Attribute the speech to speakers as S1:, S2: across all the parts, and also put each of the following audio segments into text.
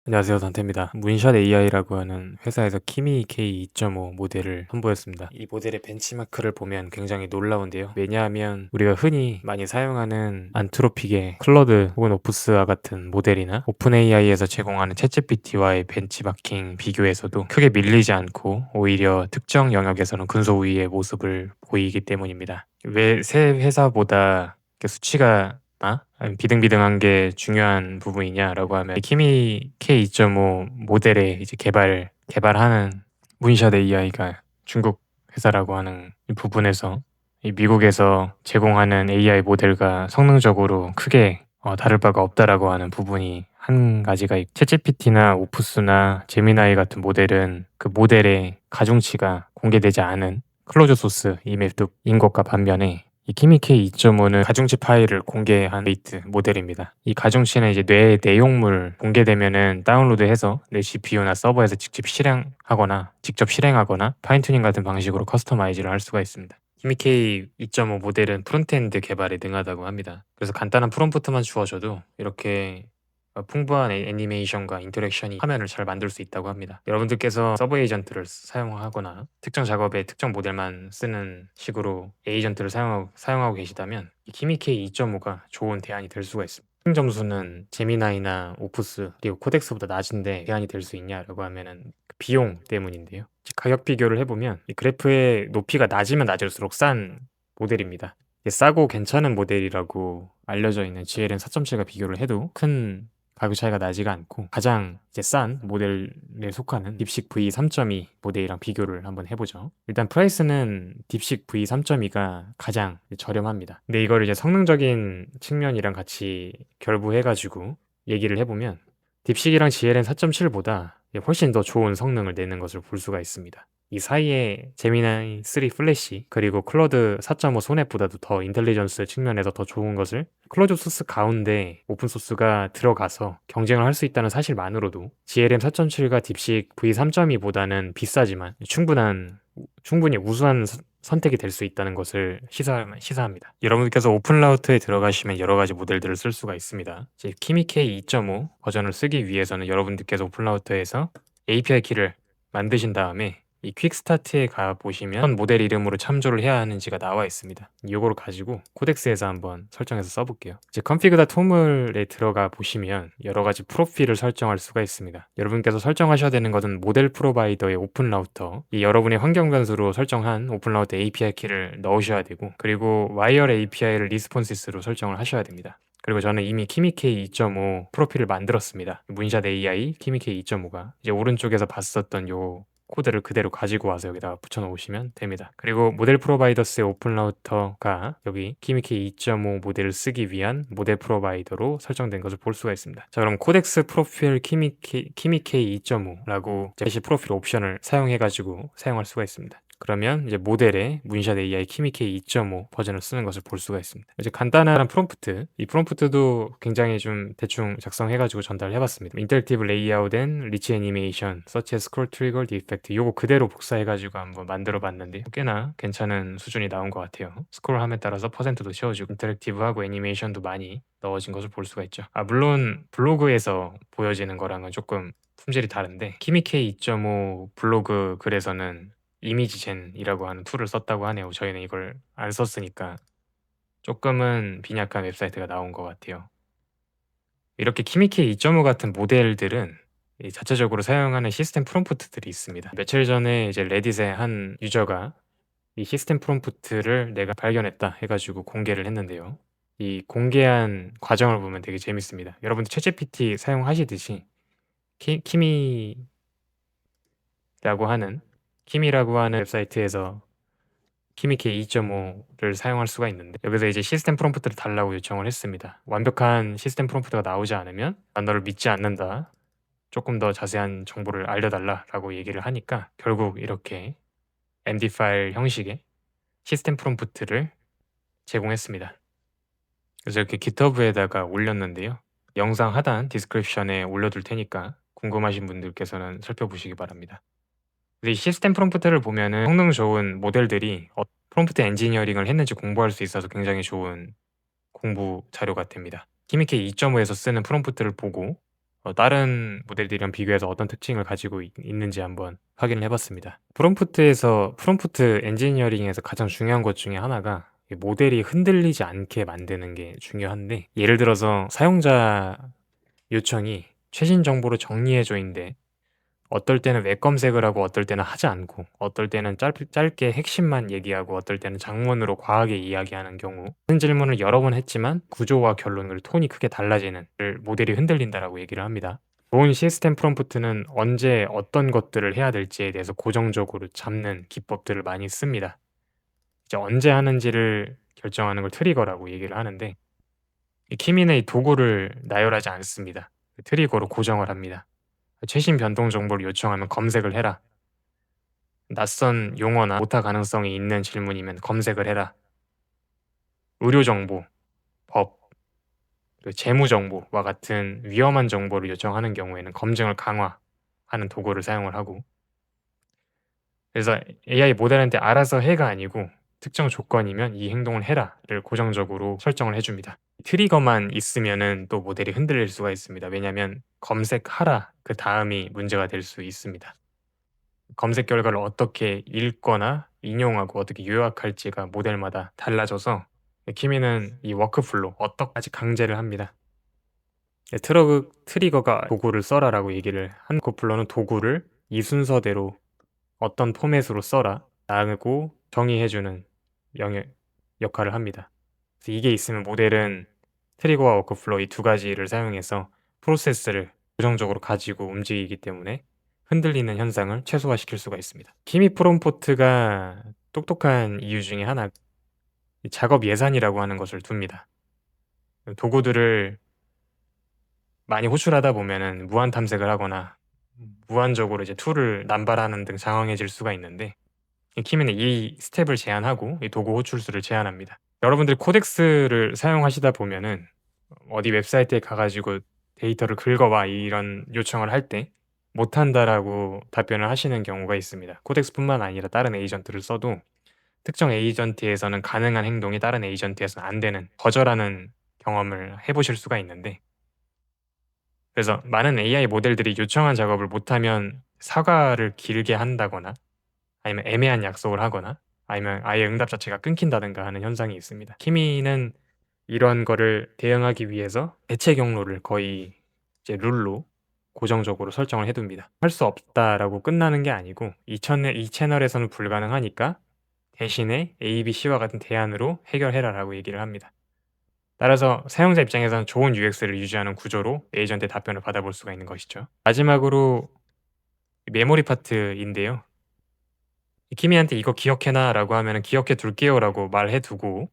S1: 안녕하세요. 단태입니다. 문샷 AI라고 하는 회사에서 키미 K2.5 모델을 선보였습니다. 이 모델의 벤치마크를 보면 굉장히 놀라운데요. 왜냐하면 우리가 흔히 많이 사용하는 안트로픽의 클로드 혹은 오프스와 같은 모델이나 오픈 AI에서 제공하는 챗GPT와의 벤치마킹 비교에서도 크게 밀리지 않고 오히려 특정 영역에서는 근소 우위의 모습을 보이기 때문입니다. 왜 새 회사보다 이렇게 수치가 아니면 비등비등한 게 중요한 부분이냐라고 하면 키미 K2.5 모델의 이제 개발하는 문샷 AI가 중국 회사라고 하는 이 부분에서 이 미국에서 제공하는 AI 모델과 성능적으로 크게 다를 바가 없다라고 하는 부분이 한 가지가 챗GPT나 오프스나 제미나이 같은 모델은 그 모델의 가중치가 공개되지 않은 클로즈 소스 이맵인 것과 반면에 이 키미K 2.5는 가중치 파일을 공개한 레이트 모델입니다. 이 가중치는 이제 뇌의 내용물 공개되면은 다운로드해서 내 GPU나 서버에서 직접 실행하거나 파인튜닝 같은 방식으로 커스터마이즈를 할 수가 있습니다. 키미K 2.5 모델은 프론트엔드 개발에 능하다고 합니다. 그래서 간단한 프롬프트만 주어져도 이렇게 풍부한 애니메이션과 인터랙션이 화면을 잘 만들 수 있다고 합니다. 여러분들께서 서브 에이전트를 사용하거나 특정 작업에 특정 모델만 쓰는 식으로 에이전트를 사용하고 계시다면 이 키미K 2.5가 좋은 대안이 될 수가 있습니다. 평 점수는 제미나이나 오프스 그리고 코덱스보다 낮은데 대안이 될 수 있냐라고 하면은 그 비용 때문인데요. 가격 비교를 해보면 이 그래프의 높이가 낮으면 낮을수록 싼 모델입니다. 싸고 괜찮은 모델이라고 알려져 있는 GLM 4.7과 비교를 해도 큰 가격 차이가 나지가 않고 가장 이제 싼 모델에 속하는 딥식 V3.2 모델이랑 비교를 한번 해보죠. 일단 프라이스는 딥식 V3.2가 가장 저렴합니다. 근데 이거를 이제 성능적인 측면이랑 같이 결부해가지고 얘기를 해보면 딥식이랑 GLM 4.7보다 훨씬 더 좋은 성능을 내는 것을 볼 수가 있습니다. 이 사이에 제미나이 3 플래시 그리고 클로드 4.5 소넷보다도 더 인텔리전스 측면에서 더 좋은 것을 클로즈 소스 가운데 오픈 소스가 들어가서 경쟁을 할 수 있다는 사실만으로도 GLM 4.7과 딥식 V3.2보다는 비싸지만 충분히 우수한 선택이 될 수 있다는 것을 시사합니다. 여러분께서 오픈 라우트에 들어가시면 여러 가지 모델들을 쓸 수가 있습니다. 키미K 2.5 버전을 쓰기 위해서는 여러분들께서 오픈 라우터에서 API 키를 만드신 다음에 이 퀵스타트에 가 보시면 어떤 모델 이름으로 참조를 해야 하는지가 나와 있습니다. 이거를 가지고 코덱스에서 한번 설정해서 써볼게요. 이제 config 톰을에 들어가 보시면 여러 가지 프로필을 설정할 수가 있습니다. 여러분께서 설정하셔야 되는 것은 모델 프로바이더의 오픈 라우터, 이 여러분의 환경 변수로 설정한 오픈 라우터 API 키를 넣으셔야 되고, 그리고 와이어 API를 리스폰시스로 설정을 하셔야 됩니다. 그리고 저는 이미 키미K 2.5 프로필을 만들었습니다. 문샷 AI 키미K 2.5가 이제 오른쪽에서 봤었던 요 코드를 그대로 가지고 와서 여기다가 붙여 놓으시면 됩니다. 그리고 모델 프로바이더스의 오픈 라우터가 여기 키미K 2.5 모델을 쓰기 위한 모델 프로바이더로 설정된 것을 볼 수가 있습니다. 자, 그럼 코덱스 프로필 키미K 2.5라고 제시 프로필 옵션을 사용해 가지고 사용할 수가 있습니다. 그러면 이제 모델의 문샷 AI 키미K 2.5 버전을 쓰는 것을 볼 수가 있습니다. 이제 간단한 프롬프트, 이 프롬프트도 굉장히 좀 대충 작성해가지고 전달해봤습니다. 인터랙티브 레이아웃 앤 리치 애니메이션, 서치 스크롤 트리거 디펙트, 요거 그대로 복사해가지고 한번 만들어봤는데 꽤나 괜찮은 수준이 나온 것 같아요. 스크롤함에 따라서 퍼센트도 채워지고 인터랙티브하고 애니메이션도 많이 넣어진 것을 볼 수가 있죠. 물론 블로그에서 보여지는 거랑은 조금 품질이 다른데 키미K 2.5 블로그 글에서는 이미지젠이라고 하는 툴을 썼다고 하네요. 저희는 이걸 안 썼으니까 조금은 빈약한 웹사이트가 나온 것 같아요. 이렇게 키미K 2.5 같은 모델들은 이 자체적으로 사용하는 시스템 프롬프트들이 있습니다. 며칠 전에 이제 레딧의 한 유저가 이 시스템 프롬프트를 내가 발견했다 해가지고 공개를 했는데요. 이 공개한 과정을 보면 되게 재밌습니다. 여러분들 챗GPT 사용하시듯이 키미라고 하는 웹사이트에서 키미K 2.5를 사용할 수가 있는데 여기서 이제 시스템 프롬프트를 달라고 요청을 했습니다. 완벽한 시스템 프롬프트가 나오지 않으면 난 너를 믿지 않는다. 조금 더 자세한 정보를 알려달라라고 얘기를 하니까 결국 이렇게 MD 파일 형식의 시스템 프롬프트를 제공했습니다. 그래서 이렇게 GitHub에다가 올렸는데요. 영상 하단 디스크립션에 올려둘 테니까 궁금하신 분들께서는 살펴보시기 바랍니다. 이 시스템 프롬프트를 보면은 성능 좋은 모델들이 프롬프트 엔지니어링을 했는지 공부할 수 있어서 굉장히 좋은 공부 자료가 됩니다. 키미K 2.5에서 쓰는 프롬프트를 보고 다른 모델들이랑 비교해서 어떤 특징을 가지고 있는지 한번 확인을 해 봤습니다. 프롬프트 엔지니어링에서 가장 중요한 것 중에 하나가 이 모델이 흔들리지 않게 만드는 게 중요한데, 예를 들어서 사용자 요청이 최신 정보로 정리해 줘인데 어떨 때는 웹 검색을 하고 어떨 때는 하지 않고 어떨 때는 짧게 핵심만 얘기하고 어떨 때는 장문으로 과하게 이야기하는 경우, 같은 질문을 여러 번 했지만 구조와 결론 그리고 톤이 크게 달라지는 를 모델이 흔들린다라고 얘기를 합니다. 좋은 시스템 프롬프트는 언제 어떤 것들을 해야 될지에 대해서 고정적으로 잡는 기법들을 많이 씁니다. 이제 언제 하는지를 결정하는 걸 트리거라고 얘기를 하는데, 이 키미는 이 도구를 나열하지 않습니다. 트리거로 고정을 합니다. 최신 변동 정보를 요청하면 검색을 해라. 낯선 용어나 오타 가능성이 있는 질문이면 검색을 해라. 의료 정보, 법, 그리고 재무 정보와 같은 위험한 정보를 요청하는 경우에는 검증을 강화하는 도구를 사용을 하고, 그래서 AI 모델한테 알아서 해가 아니고 특정 조건이면 이 행동을 해라를 고정적으로 설정을 해줍니다. 트리거만 있으면은 또 모델이 흔들릴 수가 있습니다. 왜냐하면 검색하라 그 다음이 문제가 될 수 있습니다. 검색 결과를 어떻게 읽거나 인용하고 어떻게 요약할지가 모델마다 달라져서 키미는 이 워크플로우 어떻게까지 강제를 합니다. 트리거가 도구를 써라라고 얘기를 한 워크플로우는 도구를 이 순서대로 어떤 포맷으로 써라 라고 정의해주는 역할을 합니다. 그래서 이게 있으면 모델은 트리거와 워크플로우 이 두 가지를 사용해서 프로세스를 고정적으로 가지고 움직이기 때문에 흔들리는 현상을 최소화시킬 수가 있습니다. 키미 프롬프트가 똑똑한 이유 중에 하나, 작업 예산이라고 하는 것을 둡니다. 도구들을 많이 호출하다 보면은 무한 탐색을 하거나 무한적으로 이제 툴을 남발하는 등 장황해질 수가 있는데, 이 키미는 이 스텝을 제한하고 이 도구 호출수를 제한합니다. 여러분들이 코덱스를 사용하시다 보면은 어디 웹사이트에 가 가지고 데이터를 긁어와 이런 요청을 할 때 못한다라고 답변을 하시는 경우가 있습니다. 코덱스뿐만 아니라 다른 에이전트를 써도 특정 에이전트에서는 가능한 행동이 다른 에이전트에서는 안 되는, 거절하는 경험을 해 보실 수가 있는데, 그래서 많은 AI 모델들이 요청한 작업을 못하면 사과를 길게 한다거나 아니면 애매한 약속을 하거나 아니면 아예 응답 자체가 끊긴다든가 하는 현상이 있습니다. 키미는 이런 거를 대응하기 위해서 대체 경로를 거의 이제 룰로 고정적으로 설정을 해 둡니다. "할 수 없다."라고 끝나는 게 아니고 이 채널에서는 불가능하니까 대신에 A, B, C와 같은 대안으로 해결해라라고 얘기를 합니다. 따라서 사용자 입장에서는 좋은 UX를 유지하는 구조로 에이전트의 답변을 받아볼 수가 있는 것이죠. 마지막으로 메모리 파트인데요. 키미한테 "이거 기억해놔."라고 하면은 "기억해 둘게요."라고 말해 두고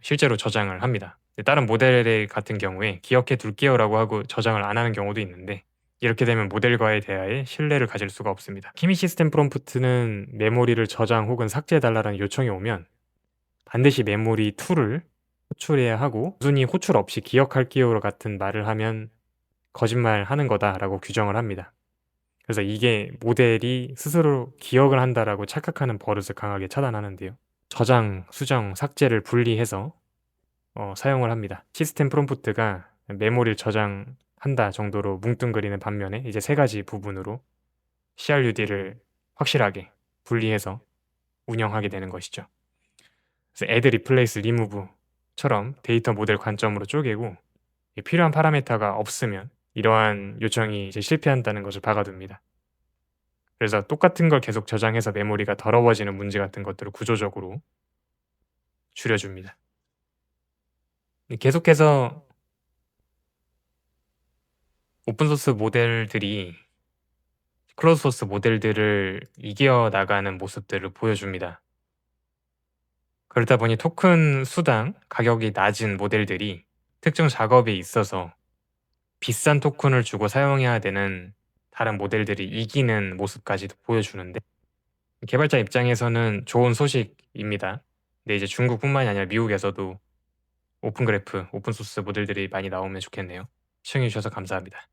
S1: 실제로 저장을 합니다. 다른 모델 같은 경우에 "기억해 둘게요."라고 하고 저장을 안 하는 경우도 있는데, 이렇게 되면 모델과에 대하여 신뢰를 가질 수가 없습니다. 키미 시스템 프롬프트는 메모리를 저장 혹은 삭제해 달라는 요청이 오면 반드시 메모리 툴을 호출해야 하고, 단순히 호출 없이 "기억할게요." 같은 말을 하면 "거짓말하는 거다."라고 규정을 합니다. 그래서 이게 모델이 스스로 기억을 한다라고 착각하는 버릇을 강하게 차단하는데요. 저장, 수정, 삭제를 분리해서 사용을 합니다. 시스템 프롬프트가 메모리를 저장한다 정도로 뭉뚱그리는 반면에 이제 세 가지 부분으로 CRUD를 확실하게 분리해서 운영하게 되는 것이죠. 그래서 add, replace, remove처럼 데이터 모델 관점으로 쪼개고 필요한 파라미터가 없으면 이러한 요청이 이제 실패한다는 것을 박아둡니다. 그래서 똑같은 걸 계속 저장해서 메모리가 더러워지는 문제 같은 것들을 구조적으로 줄여줍니다. 계속해서 오픈 소스 모델들이 클로즈 소스 모델들을 이겨나가는 모습들을 보여줍니다. 그러다 보니 토큰 수당 가격이 낮은 모델들이 특정 작업에 있어서 비싼 토큰을 주고 사용해야 되는 다른 모델들이 이기는 모습까지도 보여주는데, 개발자 입장에서는 좋은 소식입니다. 근데 이제 중국뿐만이 아니라 미국에서도 오픈 그래프, 오픈 소스 모델들이 많이 나오면 좋겠네요. 시청해 주셔서 감사합니다.